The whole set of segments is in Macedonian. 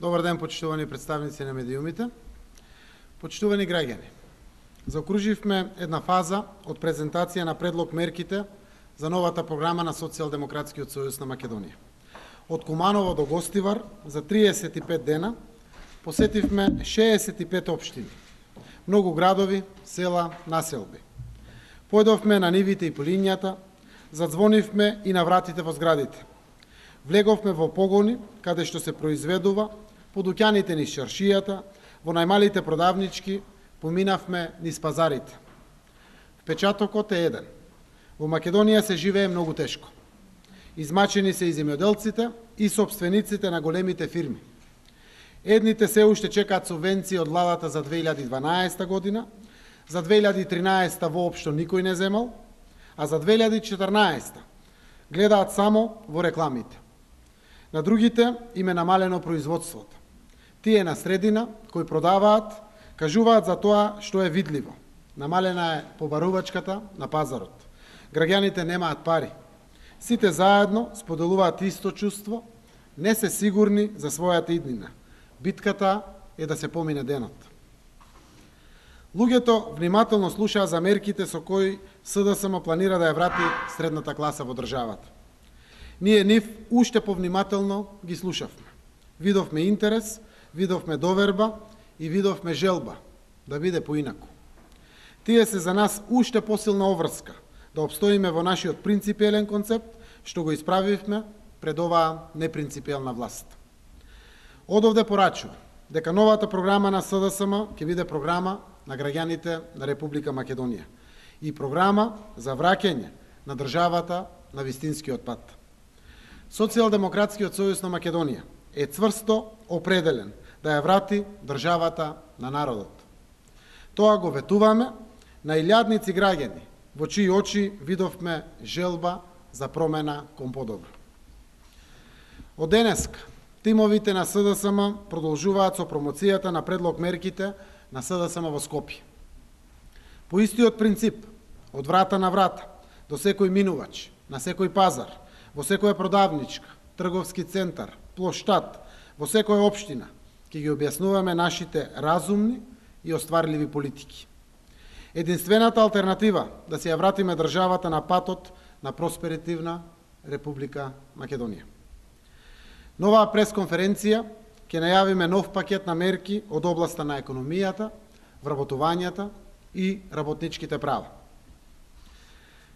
Добар ден, почитувани представници на медиумите. Почитувани граѓани, заокруживме една фаза од презентација на предлог мерките за новата програма на Социјалдемократскиот сојуз на Македонија. Од Куманово до Гостивар за 35 дена посетивме 65 општини, многу градови, села, населби. Појдовме на нивите и полињата, задзвонивме и на вратите во зградите. Влеговме во погони, каде што се произведува, по дуќаните низ чаршијата, во најмалите продавнички, поминавме низ пазарите. Впечатокот е еден. Во Македонија се живее многу тешко. Измачени се и земјоделците и собствениците на големите фирми. Едните се уште чекаат субвенции од владата за 2012 година, за 2013 воопшто никој не земал, а за 2014 гледаат само во рекламите. На другите им е намалено производството. Тие на средина, кои продаваат, кажуваат за тоа што е видливо. Намалена е побарувачката на пазарот. Граѓаните немаат пари. Сите заедно споделуваат исто чувство, не се сигурни за својата иднина. Битката е да се помине денот. Луѓето внимателно слушаа за мерките со кои СДСМ планира да ја врати средната класа во државата. Ние нив уште повнимателно ги слушавме. Видовме интерес, видовме доверба и видовме желба да биде поинаку. Тие се за нас уште посилна обврска да обстоиме во нашиот принципиелен концепт, што го исправивме пред оваа непринципиелна власт. Одовде порачува дека новата програма на СДСМ ќе биде програма на граѓаните на Република Македонија и програма за враќање на државата на вистинскиот пат. Социјалдемократскиот сојуз на Македонија е цврсто определен да ја врати државата на народот. Тоа го ветуваме на илјадници граѓани, во чии очи видовме желба за промена кон подобро. Од денеска, тимовите на СДСМ продолжуваат со промоцијата на предлог мерките на СДСМ во Скопје. По истиот принцип, од врата на врата, до секој минувач, на секој пазар, во секоја продавничка, трговски центар, плоштад, во секоја општина, ќе ги објаснуваме нашите разумни и остварливи политики. Единствената алтернатива да се ја вратиме државата на патот на просперитивна Република Македонија. Новаа пресконференција ќе најавиме нов пакет на мерки од областа на економијата, вработувањата и работничките права.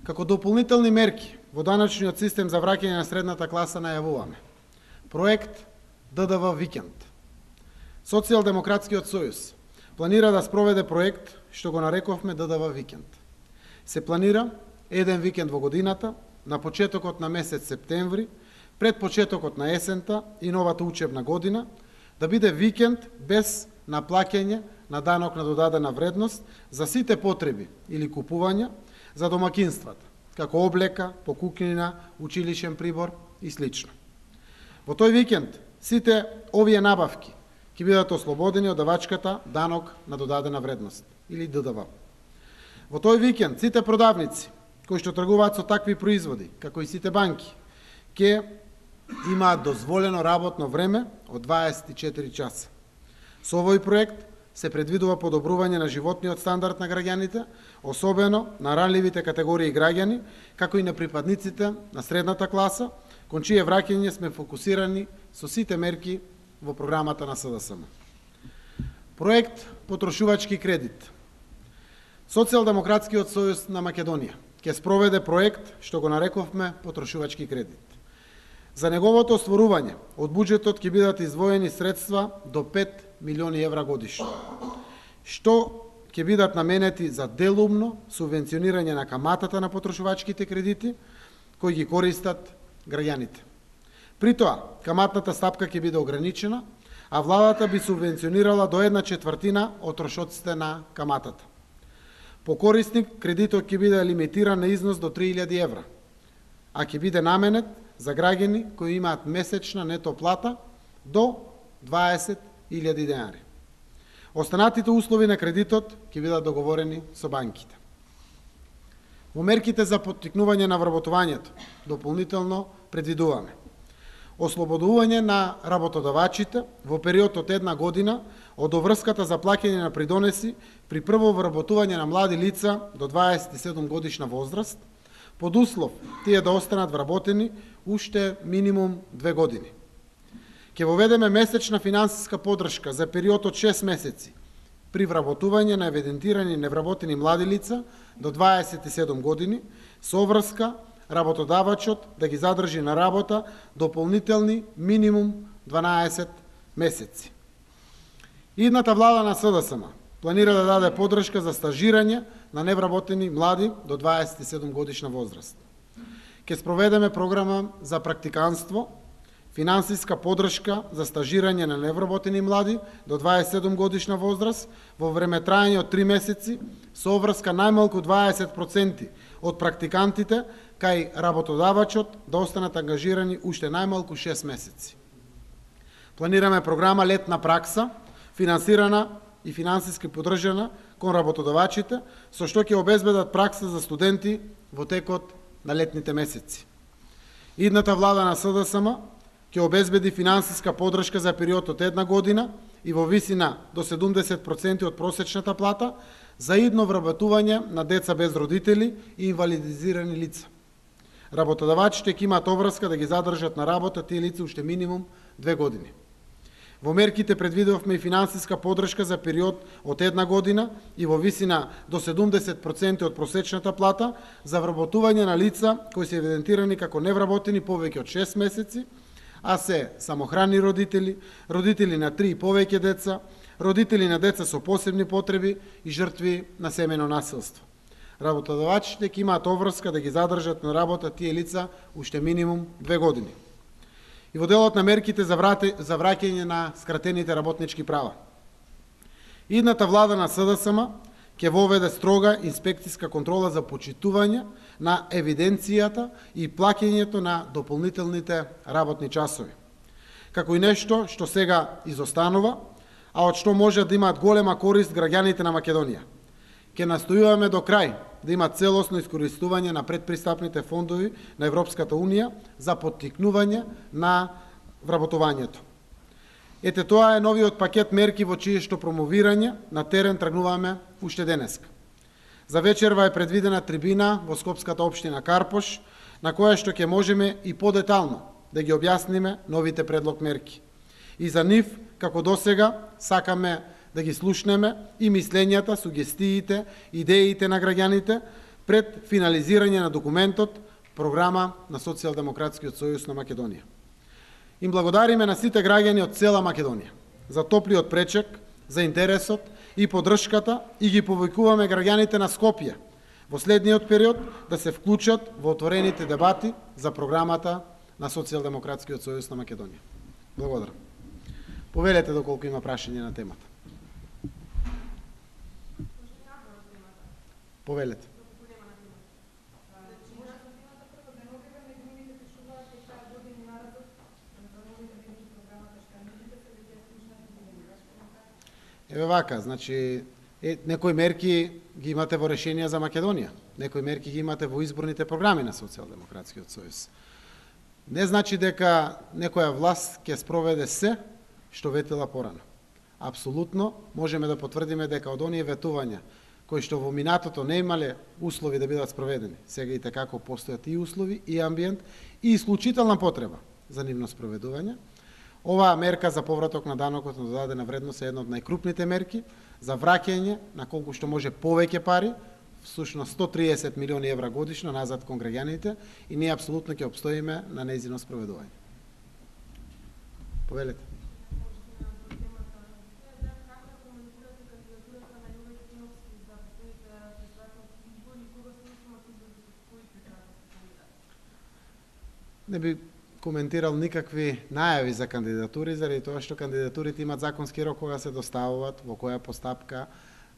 Како дополнителни мерки во даночниот систем за враќање на средната класа најавуваме проект ДДВ Викенд. Социјалдемократскиот сојуз планира да спроведе проект што го нарековме ДДВ Викенд. Се планира еден викенд во годината, на почетокот на месец септември, пред почетокот на есента и новата учебна година, да биде викенд без наплаќање на данок на додадена вредност за сите потреби или купувања за домакинствата, како облека, покукнина, училишен прибор и слично. Во тој викенд сите овие набавки ќе бидат ослободени од давачката данок на додадена вредност или ДДВ. Во тој викенд сите продавници кои што тргуваат со такви производи, како и сите банки, ќе имаат дозволено работно време од 24 часа. Со овој проект се предвидува подобрување на животниот стандард на граѓаните, особено на ранливите категории граѓани, како и на припадниците на средната класа, кон чие враќање сме фокусирани со сите мерки во програмата на СДСМ. Проект потрошувачки кредит. Социјалдемократскиот сојуз на Македонија ќе спроведе проект што го нарековме потрошувачки кредит. За неговото остварување од буџетот ќе бидат издвоени средства до 5 милиони евра годишно, што ќе бидат наменети за делумно субвенционирање на каматата на потрошувачките кредити кои ги користат граѓаните. При тоа, каматната стапка ќе биде ограничена, а владата би субвенционирала до 1/4 од трошоците на каматата. По корисник, кредитот ќе биде лимитиран на износ до 3000 евра, а ќе биде наменет за граѓани кои имаат месечна нето плата до 20.000 денари. Останатите услови на кредитот ќе бидат договорени со банките. Во мерките за поттикнување на вработувањето дополнително предвидуваме ослободување на работодавачите во период од 1 година од обврската за плаќање на придонеси при прво вработување на млади лица до 27 годишна возраст, под услов тие да останат вработени уште минимум 2 години. Ќе воведеме месечна финансиска поддршка за период од 6 месеци при вработување на евидентирани невработени млади лица до 27 години со обврска работодавачот да ги задржи на работа дополнителни минимум 12 месеци. Идната влада на СДСМ планира да даде поддршка за стажирање на невработени млади до 27 годишна возраст. Ќе спроведеме програма за практиканство, финансиска поддршка за стажирање на невработени млади до 27 годишна возраст во време трајање од 3 месеци со обврска најмалку 20% од практикантите кај работодавачот да останат ангажирани уште најмалку 6 месеци. Планираме програма летна пракса, финансирана и финансиски поддржана кон работодавачите, со што ќе обезбедат пракса за студенти во текот на летните месеци. Идната влада на СДСМ ќе обезбеди финансиска поддршка за период од 1 година и во висина до 70% од просечната плата за идно вработување на деца без родители и инвалидизирани лица. Работодавачите ќе имаат обврска да ги задржат на работа тие лица уште минимум 2 години. Во мерките предвидовме и финансиска поддршка за период од 1 година и во висина до 70% од просечната плата за вработување на лица кои се евидентирани како невработени повеќе од 6 месеци, а се самохрани родители, родители на 3 и повеќе деца, родители на деца со посебни потреби и жртви на семејно насилство. Работодавачите ќе имаат обврска да ги задржат на работа тие лица уште минимум 2 години. И во делот на мерките за враќање на скратените работнички права. Идната влада на СДСМ ќе воведе строга инспекцијска контрола за почитување на евиденцијата и плаќањето на дополнителните работни часови, како и нешто што сега изостанува, а од што може да имаат голема корист граѓаните на Македонија. Ќе настојуваме до крај да има целосно искористување на предпристапните фондови на Европската Унија за поттикнување на вработувањето. Ете тоа е новиот пакет мерки во чиешто промовирање на терен тргнуваме уште денеска. За вечерва е предвидена трибина во Скопската општина Карпош, на која што ќе можеме и подетално да ги објасниме новите предлог мерки. И за нив, како досега, сакаме да ги слушнеме и мислењата, сугестиите, идеите на граѓаните пред финализирање на документот Програма на Социјалдемократскиот сојуз на Македонија. Им благодариме на сите граѓани од цела Македонија за топлиот пречек, за интересот и поддршката и ги повикуваме граѓаните на Скопје во следниот период да се вклучат во отворените дебати за Програмата на Социјалдемократскиот сојуз на Македонија. Благодарам. Повелете доколку има прашање на темата. Повелете. Еве вака, значи, некои мерки ги имате во решенија за Македонија, некои мерки ги имате во изборните програми на Социјалдемократскиот сојуз. Не значи дека некоја власт ќе спроведе се што ветила порано. Апсолутно можеме да потврдиме дека од оние ветувања кои што во минатото не имале услови да бидат спроведени, сега и како постојат и услови, и амбиент, и исклучителна потреба за нивно спроведување. Оваа мерка за повраток на данокот на додадена вредност е една од најкрупните мерки за враќање на колку што може повеќе пари, всушност 130 милиони евра годишно назад кон граѓаните, и ние апсолутно ќе обстоиме на нејзино спроведување. Повелете. Не би коментирал никакви најави за кандидатури, заради тоа што кандидатурите имаат законски рок кога се доставуваат, во која постапка,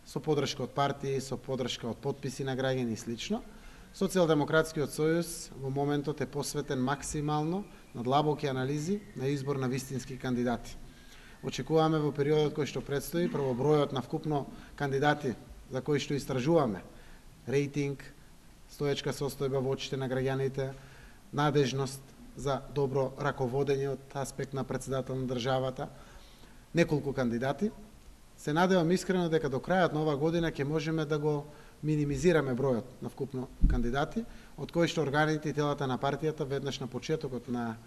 со поддршка од партии, со поддршка од потписи на граѓани и слично. Социјалдемократскиот сојуз во моментот е посветен максимално на длабоки анализи на избор на вистински кандидати. Очекуваме во периодот кој што предстои, прво бројот на вкупно кандидати за кои што истражуваме, рейтинг, стоечка состојба во очите на граѓаните, надежност, за добро раководење од аспект на председател на државата, неколку кандидати. Се надевам искрено дека до крајот на оваа година ќе можеме да го минимизираме бројот на вкупно кандидати, од кои што органите и телата на партијата веднаш на почетокот на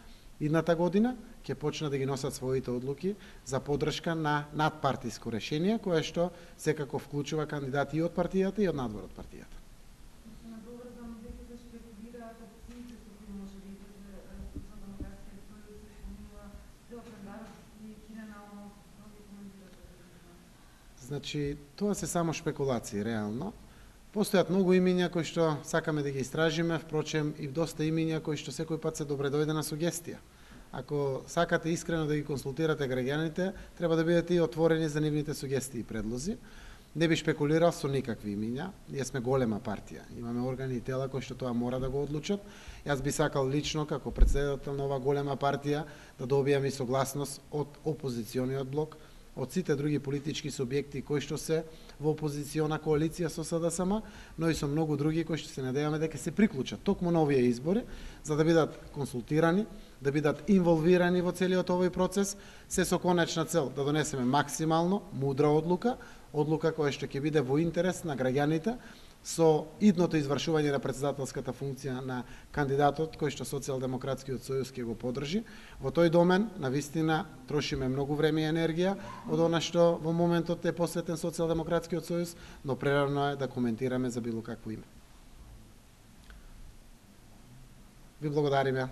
идната година ќе почнат да ги носат своите одлуки за поддршка на надпартиско решение, кое што секако вклучува кандидати и од партијата и од надвор од партијата. Значи, тоа се само шпекулации, реално. Постојат многу имиња кои што сакаме да ги истражиме, впрочем и доста имиња кои што секој пат се добредојдена сугестија. Ако сакате искрено да ги консултирате граѓаните, треба да бидете и отворени за нивните сугестии и предлози. Не би шпекулирал со никакви имиња. Ние сме голема партија. Имаме органи и тела кои што тоа мора да го одлучат. Јас би сакал лично, како претседател на оваа голема партија, да добијам и согласност од опозициониот блок, од сите други политички субјекти кои што се во опозициона коалиција со СДСМ, но и со многу други кои што се надеваме дека се приклучат токму на овие избори, за да бидат консултирани, да бидат инволвирани во целиот овој процес, се со конечна цел да донесеме максимално мудра одлука која што ќе биде во интерес на граѓаните, со идното извршување на председателската функција на кандидатот кој што Социјалдемократскиот сојуз ќе го поддржи. Во тој домен, навистина, трошиме многу време и енергија од она што во моментот е посветен Социјалдемократскиот сојуз, но прерано е да коментираме за било какво име. Ви благодариме.